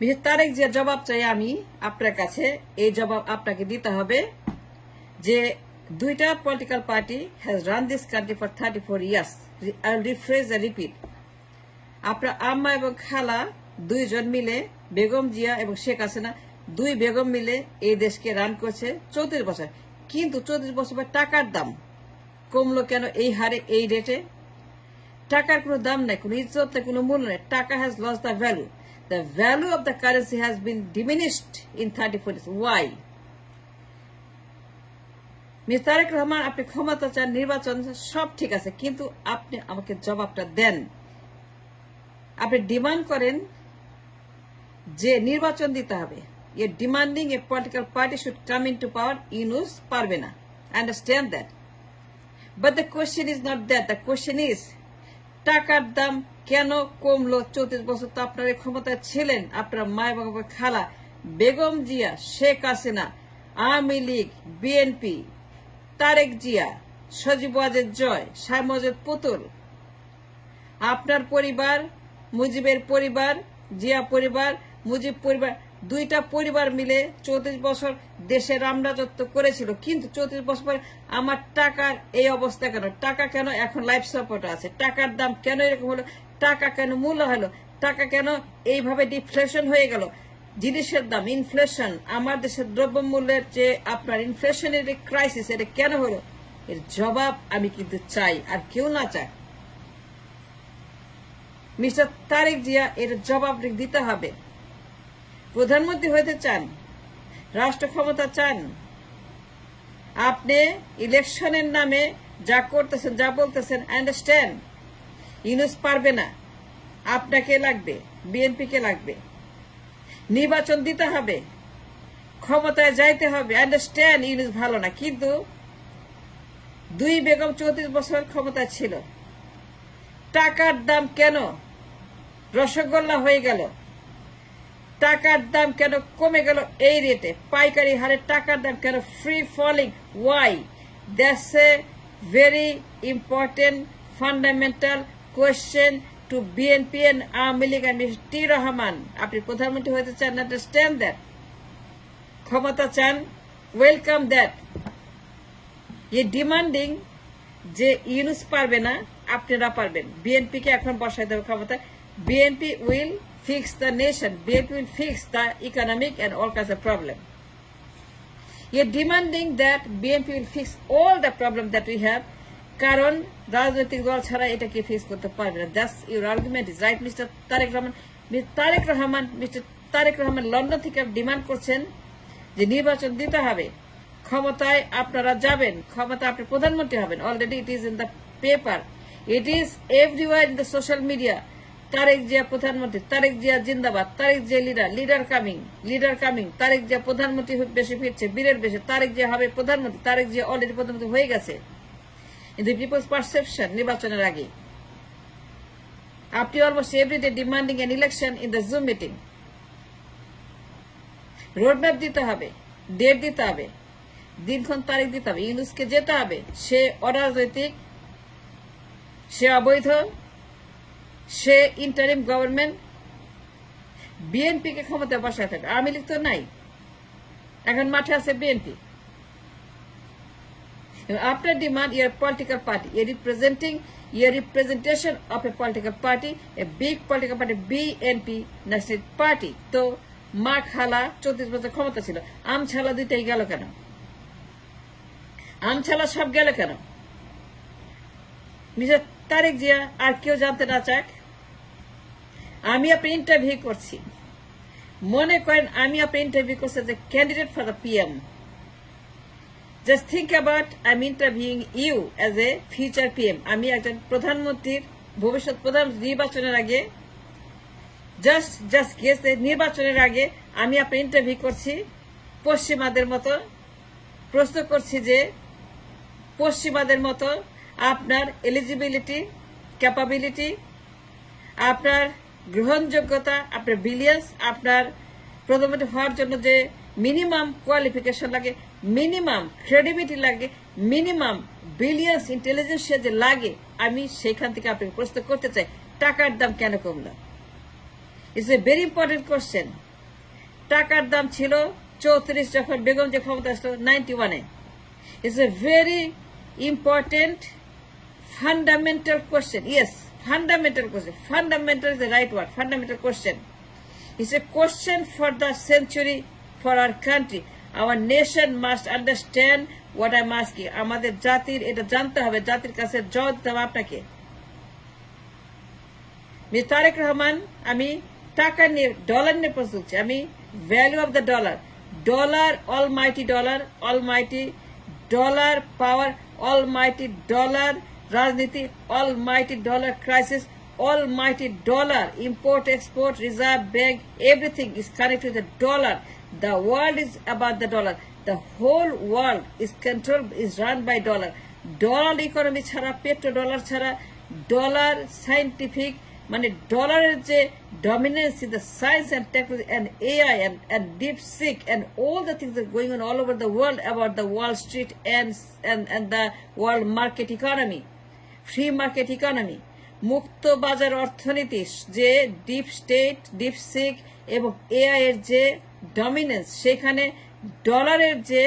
Mister Tarique যে জবাব চাই আমি আপনার কাছে, এই জবাব আপনাকে দিতে হবে যে দুইটা political party has run this country for 34 years. I will rephrase and repeat. আপনার আম্মা এবং খালা দুইজন মিলে, বেগম জিয়া এবং শেখ হাসিনা দুই বেগম মিলে এই দেশকে রান করছে 34 বছর। কিন্তু 34 বছর পর টাকার দাম কমলো কেন এই হারে, এই রেটে? টাকার কোনো দাম নাই, কোনো ইজ্জত নাই, কোনো মূল্য নেই। টাকা has lost the value. The value of the currency has been diminished in 34 years. Why? Mister Tarique Rahman, আপনি ক্ষমতা চান, নির্বাচন সব ঠিক আছে, কিন্তু আপনি আমাকে জবাবটা দেন। আপনি ডিমান্ড করেন যে নির্বাচন দিতে হবে। You're demanding a political party should come into power. Yunus পারবে না। I understand that. But the question is not that. The question is, টাকার দাম কেন কমলো? 34 বছর তো আপনার ক্ষমতায় ছিলেন। আপনার মা এবং খালা, বেগম জিয়া, শেখ হাসিনা, আওয়ামী লীগ, বিএনপি, তারেক জিয়া, সজীব ওয়াজেদ জয়, শাহ মজিদ পুতুল, আপনার পরিবার, মুজিবের পরিবার, জিয়া পরিবার, মুজিব পরিবার, দুইটা পরিবার মিলে 34 বছর দেশে রামরাজত্ব করেছিল। কিন্তু 34 বছর পরে আমার টাকার এই অবস্থা কেন? টাকা কেন এখন লাইফ সাপোর্ট আছে? টাকার দাম কেন এরকম হলো? টাকা কেন মূল্য হলো? টাকা কেন এইভাবে ডিফ্লেশন হয়ে গেল? জিনিসের দাম, ইনফ্লেশন, আমার দেশের দ্রব্যমূল্যের যে আপনার ইনফ্লেশনের ক্রাইসিস, এটা কেন হলো? এর জবাব আমি কিন্তু চাই, আর কেউ না চায়। মিস্টার তারেক জিয়া, এর জবাব দিতে হবে। প্রধানমন্ত্রী হতে চান, রাষ্ট্র ক্ষমতা চান, আপনি ইলেকশনের নামে যা করতেছেন, যা বলতেছেন, আন্ডারস্ট্যান্ড। ইউনূস পারবে না, আপনাকে লাগবে, বিএনপিকে লাগবে। নির্বাচন দিতে হবে, ক্ষমতায় যাইতে হবে, আন্ডারস্ট্যান্ড। ইউনূস ভালো না, কিন্তু দুই বেগম 34 বছর ক্ষমতায় ছিল। টাকার দাম কেন রসগোল্লা হয়ে গেল? টাকার দাম কেন কমে গেল এই রেটে? পাইকারি হারে টাকার দাম কেন free falling? Why? That's a very important fundamental question to BNP and Awami League and mister T Rahman. আপনি প্রধানমন্ত্রী হতে চান, আন্ডারস্ট্যান্ড দ্যাট। ক্ষমতা চান, ওয়েলকাম দ্যাট। এই ডিমান্ডিং যে ইউনূস পারবে না, আপনারা পারবেন। বিএনপিকে এখন বসাই দেবে ক্ষমতায়। BNP will fix the nation. BNP will fix the economic and all kinds of problem. You're demanding that BNP will fix all the problems that we have. কারণ রাজনৈতিক দল ছাড়া এটাকে ফিক্স করতে পারবে না। That's your argument is right, mister Tarique Rahman. Mister Tarique Rahman London থেকে demand করছেন যে নির্বাচন দিতে হবে, ক্ষমতায় আপনারা যাবেন, ক্ষমতা আপনি প্রধানমন্ত্রী হবেন। Already it is in the paper, it is everywhere in the social media. Tarique Zia প্রধানমন্ত্রী, তারেক জিয়া জিন্দাবাদ, তারেক জিয়া লিডার কামিং, তারেক জিয়া প্রধানমন্ত্রী বেশি ফিরছে, বীরের বেশে, তারেক জিয়া হবে প্রধানমন্ত্রী, তারেক জিয়া অলরেডি প্রধানমন্ত্রী হয়ে গেছে। ইন দ্য পিপলস পারসেপশন, নির্বাচনের আগে আপনি almost everyday demanding an election in the Zoom meeting. Roadmap দিতে হবে, ডেট দিতে হবে, দিনক্ষণ তারিখ দিতে হবে। ইউনূসকে যেতে হবে, সে অরাজনৈতিক, সে অবৈধ, সে ইন্টারিম গভর্নমেন্ট। বিএনপি কে ক্ষমতায় বসায় থাকে, আওয়ামী লীগ তো নাই, এখন মাঠে আছে বিএনপি। আপনার demand, year political party, year representation of a political party, a big political party, BNP national party. তো মা খালা 34 বছর ক্ষমতা ছিল, আম ছালা দুইটাই গেল কেন? আম ছালা সব গেল কেন? মিস্টার তারেক জিয়া, আর কেউ জানতে না চাক, আমি আপনি ইন্টারভিউ করছি, মনে করেন আমি আপনি ইন্টারভিউ করছি যে candidate for the PM. Just think about, I am interviewing you as a future PM. আমি একজন প্রধানমন্ত্রীর, ভবিষ্যৎ প্রধানমন্ত্রী নির্বাচনের আগে, জাস্ট গেস, নির্বাচনের আগে আমি আপনি ইন্টারভিউ করছি পশ্চিমাদের মতো। প্রশ্ন করছি যে পশ্চিমাদের মতো আপনার এলিজিবিলিটি, ক্যাপাবিলিটি, আপনার গ্রহণযোগ্যতা, আপনার বিলিয়ন্স, আপনার প্রধানমন্ত্রী হওয়ার জন্য যে মিনিমাম কোয়ালিফিকেশন লাগে, মিনিমাম ক্রেডিবিলিটি লাগে, মিনিমাম বিলিয়ন্স ইন্টেলিজেন্স যে লাগে, আমি সেখান থেকে আপনাকে প্রশ্ন করতে চাই, টাকার দাম কেন কমলো? It's a very important question. টাকার দাম ছিল 34 যখন বেগম যে ক্ষমতা আসলো 91-এ। It's a very important fundamental question. Yes, fundamental question. Fundamental is the right word. Fundamental question. It's a question for the century, for our country. Our nation must understand what I'm asking. আমাদের জাতির এটা জানতে হবে, জাতির কাছে জবাব দিতে হবে আপনাকে। মিস্টার তারেক রহমান, আমি টাকা নিয়ে ডলার নিয়ে প্রশ্ন করছি। আমি value of the dollar, dollar Almighty dollar power, Almighty dollar রাজনীতি, almighty dollar crisis, almighty dollar import, export, reserve bank, everything is connected to the dollar. The world is about the dollar. The whole world is controlled, is run by dollar. Dollar economy ছাড়া, petrodollar ছাড়া, dollar scientific, মানে ডলারের যে dominance in the science and technology and AI and deep seek and all the things that are going on all over the world about the Wall Street and the world market economy. Free market economy, মুক্ত বাজার অর্থনীতি, যে deep state, deep sick এবং AI এর যে dominance, সেখানে ডলারের যে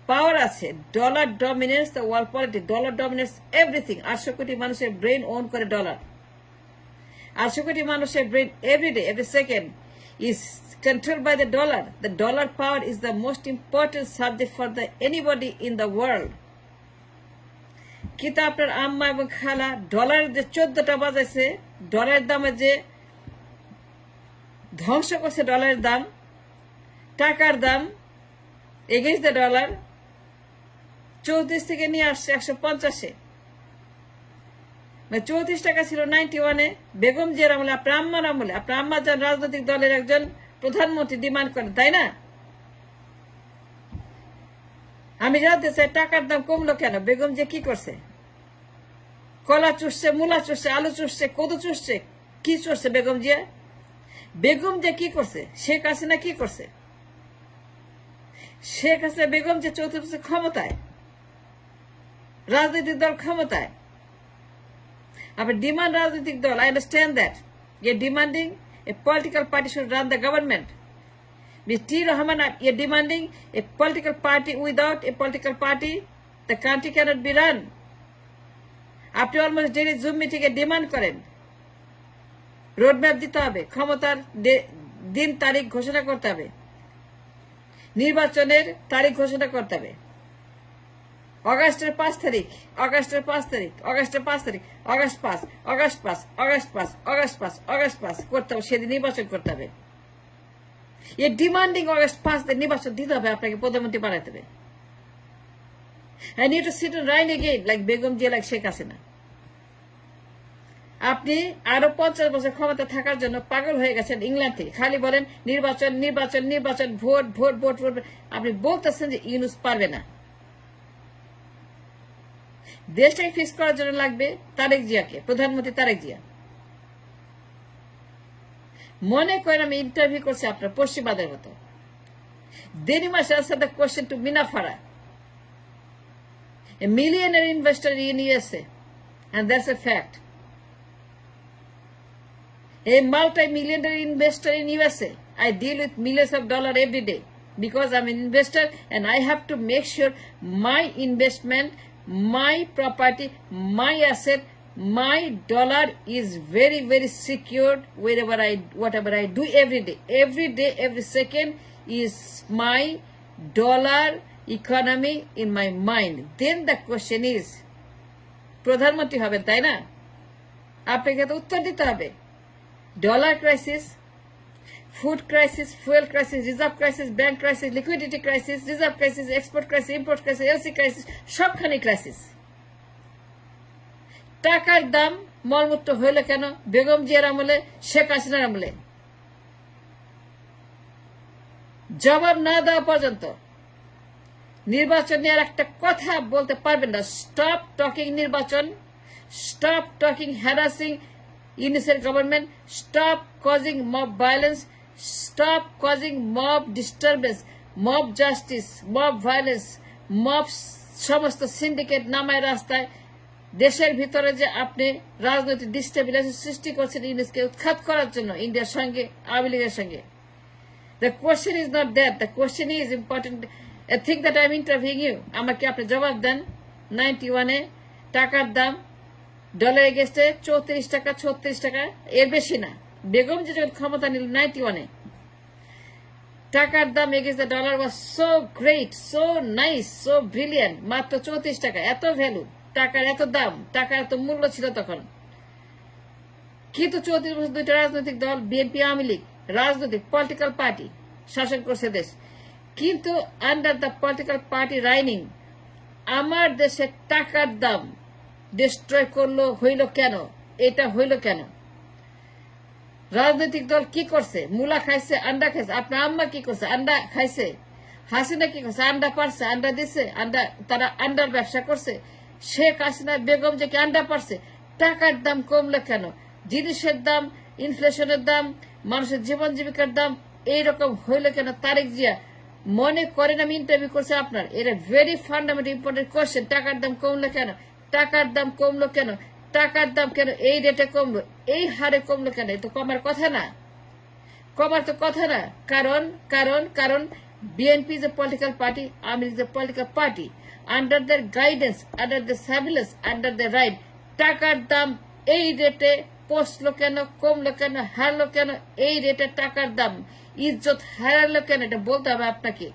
পাওয়ার আছে, dollar dominance the world politics, dollar dominance everything. 800 কোটি মানুষের ব্রেন ওন করে ডলার। 800 কোটি মানুষের brain everyday, every second is controlled by the dollar. The dollar power is the most important subject for anybody in the world. কিন্তু আপনার আম্মা এবং খালা ডলারের যে 14টা বাজাইছে, ডলারের দামে যে ধ্বংস করছে, ডলারের দাম, টাকার দাম এগেইনস্ট দ্য ডলার 34 থেকে নিয়ে আসছে 150-এ। 34 টাকা ছিল 91-এ বেগম জিয়ার আমলে, আপনার আম্মার আমলে। আপনার আম্মা যান রাজনৈতিক দলের একজন প্রধানমন্ত্রী ডিমান্ড করেন, তাই না? আমি জানতে চাই টাকার দাম কমলো কেন? বেগম যে কি করছে? কলা চুষছে, মূলা চুষছে, আলু চুষছে, কদু চুষছে, কি চুষছে বেগম জিয়া? বেগম যে কি করছে? শেখ হাসিনা কি করছে? শেখ হাসিনা বেগম যে 34 বছর ক্ষমতায়, রাজনৈতিক দল ক্ষমতায়, আপনার ডিমান্ড রাজনৈতিক দল, I understand that you're demanding a political party should run the government. Mr. T. Rahman, you're demanding a political party. Without a political party, the country cannot be run. আপনি অলমোস্ট ডেলি জুম মিটিং এ demand করেন, roadmap দিতে হবে, ক্ষমতার দিন তারিখ ঘোষণা করতে হবে, নির্বাচনের তারিখ ঘোষণা করতে হবে। অগাস্টের 5 তারিখ, অগাস্টের 5 তারিখ, অগাস্টের 5 তারিখ, August 5, August 5, August 5, August 5, August 5 করতে হবে, সেদিন নির্বাচন করতে হবে। এই ডিমান্ডিং অগাস্ট 5 নির্বাচন দিতে হবে, আপনাকে প্রধানমন্ত্রী বানাতে হবে। I need to sit and rhyme again like Begum Zia, like Sheikh Hasina. আপনি আরো 50 বছর ক্ষমতা থাকার জন্য পাগল হয়ে গেছেন ইংল্যান্ড থেকে, খালি বলেন নির্বাচন নির্বাচন নির্বাচন, ভোট ভোট ভোট ভোট। আপনি বলতেছেন যে ইউনূস পারবে না। দেশটাকে ফিক্স করার জন্য লাগবে তারেক জিয়াকে, প্রধানমন্ত্রী তারেক জিয়া। মনে করেন আমি ইন্টারভিউ করছি আপনার পশ্চিমবাদের মতো, then you must answer the question to Mina Farah, a millionaire investor in USA, and that's a fact. A multi-millionaire investor in USA. I deal with millions of dollars every day because I'm an investor and I have to make sure my investment, my property, my asset, my dollar is very, very secured whatever I do every day. Every day, every second is my dollar economy in my mind. Then the question is, প্রধানমন্ত্রী হবেন তাই না? আপনাকে তো উত্তর দিতে হবে। Dollar crisis, food crisis, fuel crisis, reserve crisis, bank crisis, liquidity crisis, reserve crisis, export crisis, import crisis, LC crisis, সবখানে ক্রাইসিস। টাকার দাম মলমূত্র হইল কেন? বেগম জিয়ার আমলে, শেখ হাসিনার আমলে। জবাব না দেওয়া পর্যন্ত নির্বাচন নিয়ে আর একটা কথা বলতে পারবেন না। স্টপ টকিং নির্বাচন, স্টপ টকিং হ্যারাসিং ইউনিসের government, stop causing mob violence, stop causing mob disturbance, mob justice, mob violence, mob সমস্ত সিন্ডিকেট নামায় রাস্তায়। দেশের ভিতরে যে আপনি রাজনৈতিক ডিস্টেবিলাইজেশন সৃষ্টি করছেন ইউনিসকে উৎখাত করার জন্য, ইন্ডিয়ার সঙ্গে, আওয়ামী লীগের সঙ্গে। The question is not that. The question is important. I think that I am interviewing you. আমাকে আপনি জবাব দেন 91-এ টাকার দাম ডলার এগেইনস্টে 34 টাকা 36 টাকা এর বেশি না। বেগম যে যখন ক্ষমতা নিল 91-এ টাকার দাম against the dollar was so great, so nice, so brilliant. মাত্র 34 টাকা, এত ভ্যালু, টাকার এত দাম, টাকার এত মূল্য ছিল তখন। কিন্তু 34 বছর দুইটা রাজনৈতিক দল বিএনপি আওয়ামী লীগ রাজনৈতিক পলিটিক্যাল পার্টি শাসন করছে দেশ। কিন্তু আন্ডার দ্য পলিটিক্যাল পার্টি রাইনিং আমার দেশে টাকার দাম ডিস্ট্রয় করলো, হইল কেন? এটা হইল কেন? রাজনৈতিক দল কি করছে? মূলা খাইছে, আন্ডা খাইছে। আপনার আম্মা কি করছে? আন্ডা খাইছে। হাসিনা কি করছে? আন্ডা পারছে, আন্ডা দিছে, তারা আন্ডার ব্যবসা করছে। শেখ হাসিনা বেগম যে কি আন্ডা পারছে। টাকার দাম কমলো কেন? জিনিসের দাম, ইনফ্লেশনের দাম, মানুষের জীবন জীবিকার দাম এইরকম হইল কেন? তারেক জিয়া মনে করেন, আমি ইন্টারভিউ করছি আপনার, এটা ভেরি ফান্ডামেন্টাল ইম্পর্টেন্ট কোয়েশ্চেন। টাকার দাম কমলো কেন? টাকার দাম কমলো কেন? টাকার দাম কেন এই রেটে কমলো, এই হারে কমলো কেন? এটা কমার কথা না, কমার তো কথা না। কারণ কারণ কারণ BNP is a political party, Awami League is a political party. Under the guidance, under the surveillance, under the right টাকার দাম এই রেটে পৌঁছলো কেন, কমলো কেন, হারলো কেন? এই রেটে টাকার দাম ইজ্জত হারালো কেন? এটা বলতে হবে আপনাকে।